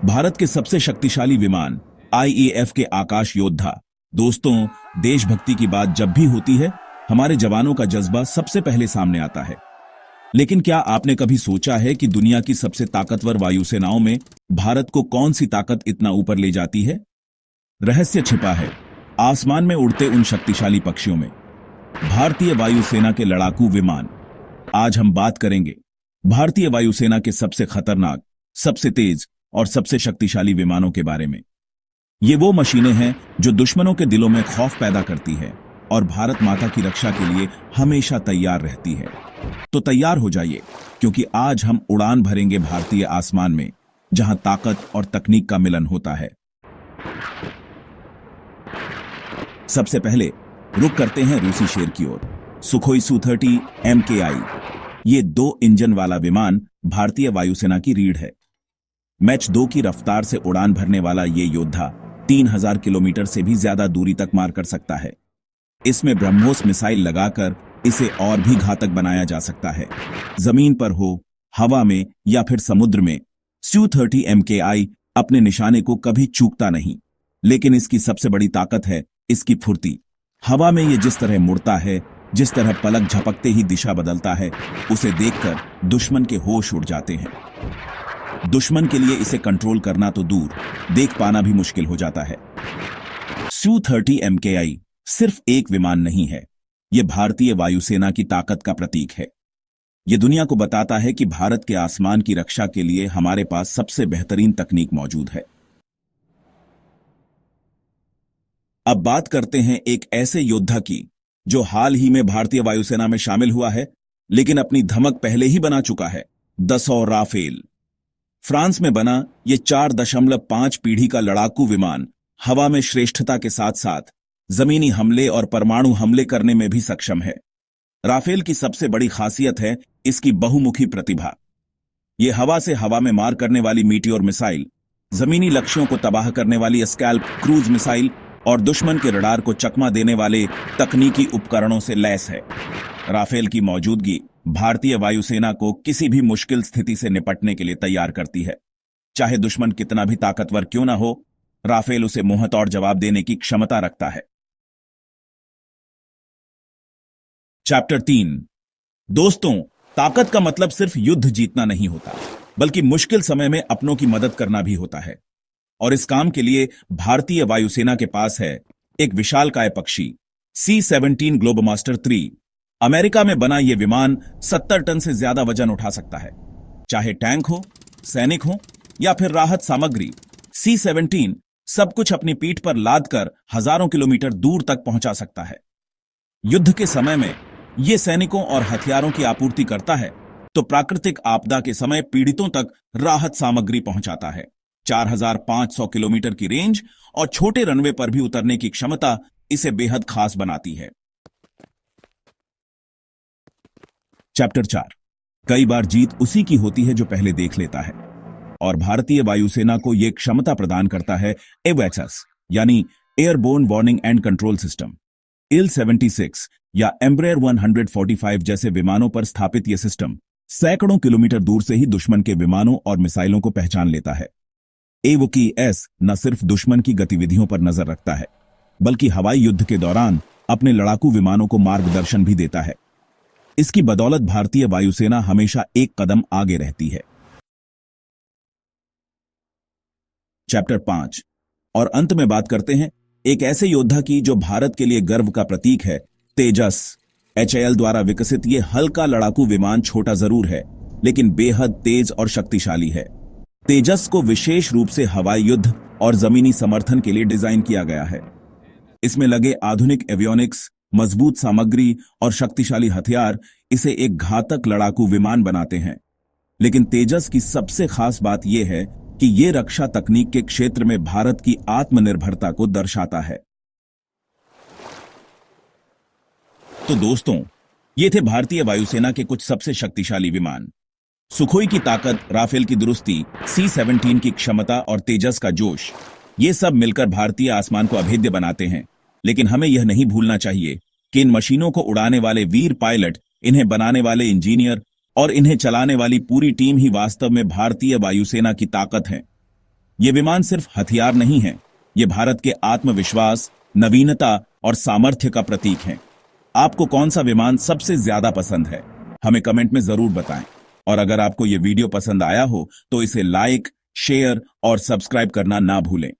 भारत के सबसे शक्तिशाली विमान आईएएफ के आकाश योद्धा। दोस्तों, देशभक्ति की बात जब भी होती है, हमारे जवानों का जज्बा सबसे पहले सामने आता है। लेकिन क्या आपने कभी सोचा है कि दुनिया की सबसे ताकतवर वायुसेनाओं में भारत को कौन सी ताकत इतना ऊपर ले जाती है? रहस्य छिपा है आसमान में उड़ते उन शक्तिशाली पक्षियों में, भारतीय वायुसेना के लड़ाकू विमान। आज हम बात करेंगे भारतीय वायुसेना के सबसे खतरनाक, सबसे तेज और सबसे शक्तिशाली विमानों के बारे में। ये वो मशीनें हैं जो दुश्मनों के दिलों में खौफ पैदा करती है और भारत माता की रक्षा के लिए हमेशा तैयार रहती है। तो तैयार हो जाइए, क्योंकि आज हम उड़ान भरेंगे भारतीय आसमान में, जहां ताकत और तकनीक का मिलन होता है। सबसे पहले रुक करते हैं रूसी शेर की ओर, सुखोई Su-30 MKI। ये 2 इंजन वाला विमान भारतीय वायुसेना की रीढ़ है। मैच 2 की रफ्तार से उड़ान भरने वाला ये योद्धा 3000 किलोमीटर से भी ज्यादा दूरी तक मार कर सकता है। इसमें ब्रह्मोस मिसाइल लगाकर इसे और भी घातक बनाया जा सकता है। जमीन पर हो, हवा में या फिर समुद्र में, Su-30 MKI अपने निशाने को कभी चूकता नहीं। लेकिन इसकी सबसे बड़ी ताकत है इसकी फुर्ती। हवा में ये जिस तरह मुड़ता है, जिस तरह पलक झपकते ही दिशा बदलता है, उसे देखकर दुश्मन के होश उड़ जाते हैं। दुश्मन के लिए इसे कंट्रोल करना तो दूर, देख पाना भी मुश्किल हो जाता है। Su-30 MKI सिर्फ एक विमान नहीं है, यह भारतीय वायुसेना की ताकत का प्रतीक है। यह दुनिया को बताता है कि भारत के आसमान की रक्षा के लिए हमारे पास सबसे बेहतरीन तकनीक मौजूद है। अब बात करते हैं एक ऐसे योद्धा की जो हाल ही में भारतीय वायुसेना में शामिल हुआ है, लेकिन अपनी धमक पहले ही बना चुका है। Dassault Rafale. फ्रांस में बना यह 4.5 पीढ़ी का लड़ाकू विमान हवा में श्रेष्ठता के साथ साथ जमीनी हमले और परमाणु हमले करने में भी सक्षम है। राफेल की सबसे बड़ी खासियत है इसकी बहुमुखी प्रतिभा। यह हवा से हवा में मार करने वाली मीटियोर मिसाइल, जमीनी लक्ष्यों को तबाह करने वाली स्कैल्प क्रूज मिसाइल और दुश्मन के रडार को चकमा देने वाले तकनीकी उपकरणों से लैस है। राफेल की मौजूदगी भारतीय वायुसेना को किसी भी मुश्किल स्थिति से निपटने के लिए तैयार करती है। चाहे दुश्मन कितना भी ताकतवर क्यों ना हो, राफेल उसे मुंहतोड़ जवाब देने की क्षमता रखता है। चैप्टर 3। दोस्तों, ताकत का मतलब सिर्फ युद्ध जीतना नहीं होता, बल्कि मुश्किल समय में अपनों की मदद करना भी होता है। और इस काम के लिए भारतीय वायुसेना के पास है एक विशालकाय पक्षी C-17 ग्लोबमास्टर 3। अमेरिका में बना यह विमान 70 टन से ज्यादा वजन उठा सकता है। चाहे टैंक हो, सैनिक हो या फिर राहत सामग्री, C-17 सब कुछ अपनी पीठ पर लाद कर हजारों किलोमीटर दूर तक पहुंचा सकता है। युद्ध के समय में यह सैनिकों और हथियारों की आपूर्ति करता है, तो प्राकृतिक आपदा के समय पीड़ितों तक राहत सामग्री पहुंचाता है। 4500 किलोमीटर की रेंज और छोटे रनवे पर भी उतरने की क्षमता इसे बेहद खास बनाती है। चैप्टर 4। कई बार जीत उसी की होती है जो पहले देख लेता है, और भारतीय वायुसेना को यह क्षमता प्रदान करता है AWACS यानी airborne warning and control system. IL-76 या Embraer 145 जैसे विमानों पर स्थापित यह सिस्टम सैकड़ों किलोमीटर दूर से ही दुश्मन के विमानों और मिसाइलों को पहचान लेता है। AWACS न सिर्फ दुश्मन की गतिविधियों पर नजर रखता है, बल्कि हवाई युद्ध के दौरान अपने लड़ाकू विमानों को मार्गदर्शन भी देता है। इसकी बदौलत भारतीय वायुसेना हमेशा एक कदम आगे रहती है। चैप्टर 5। और अंत में बात करते हैं एक ऐसे योद्धा की जो भारत के लिए गर्व का प्रतीक है, तेजस। HAL द्वारा विकसित यह हल्का लड़ाकू विमान छोटा जरूर है, लेकिन बेहद तेज और शक्तिशाली है। तेजस को विशेष रूप से हवाई युद्ध और जमीनी समर्थन के लिए डिजाइन किया गया है। इसमें लगे आधुनिक एवियोनिक्स, मजबूत सामग्री और शक्तिशाली हथियार इसे एक घातक लड़ाकू विमान बनाते हैं। लेकिन तेजस की सबसे खास बात यह है कि यह रक्षा तकनीक के क्षेत्र में भारत की आत्मनिर्भरता को दर्शाता है। तो दोस्तों, ये थे भारतीय वायुसेना के कुछ सबसे शक्तिशाली विमान। सुखोई की ताकत, राफेल की दुरुस्ती, C-17 की क्षमता और तेजस का जोश, ये सब मिलकर भारतीय आसमान को अभेद्य बनाते हैं। लेकिन हमें यह नहीं भूलना चाहिए कि इन मशीनों को उड़ाने वाले वीर पायलट, इन्हें बनाने वाले इंजीनियर और इन्हें चलाने वाली पूरी टीम ही वास्तव में भारतीय वायुसेना की ताकत है। ये विमान सिर्फ हथियार नहीं है, ये भारत के आत्मविश्वास, नवीनता और सामर्थ्य का प्रतीक है। आपको कौन सा विमान सबसे ज्यादा पसंद है, हमें कमेंट में जरूर बताएं। और अगर आपको ये वीडियो पसंद आया हो तो इसे लाइक, शेयर और सब्सक्राइब करना ना भूलें।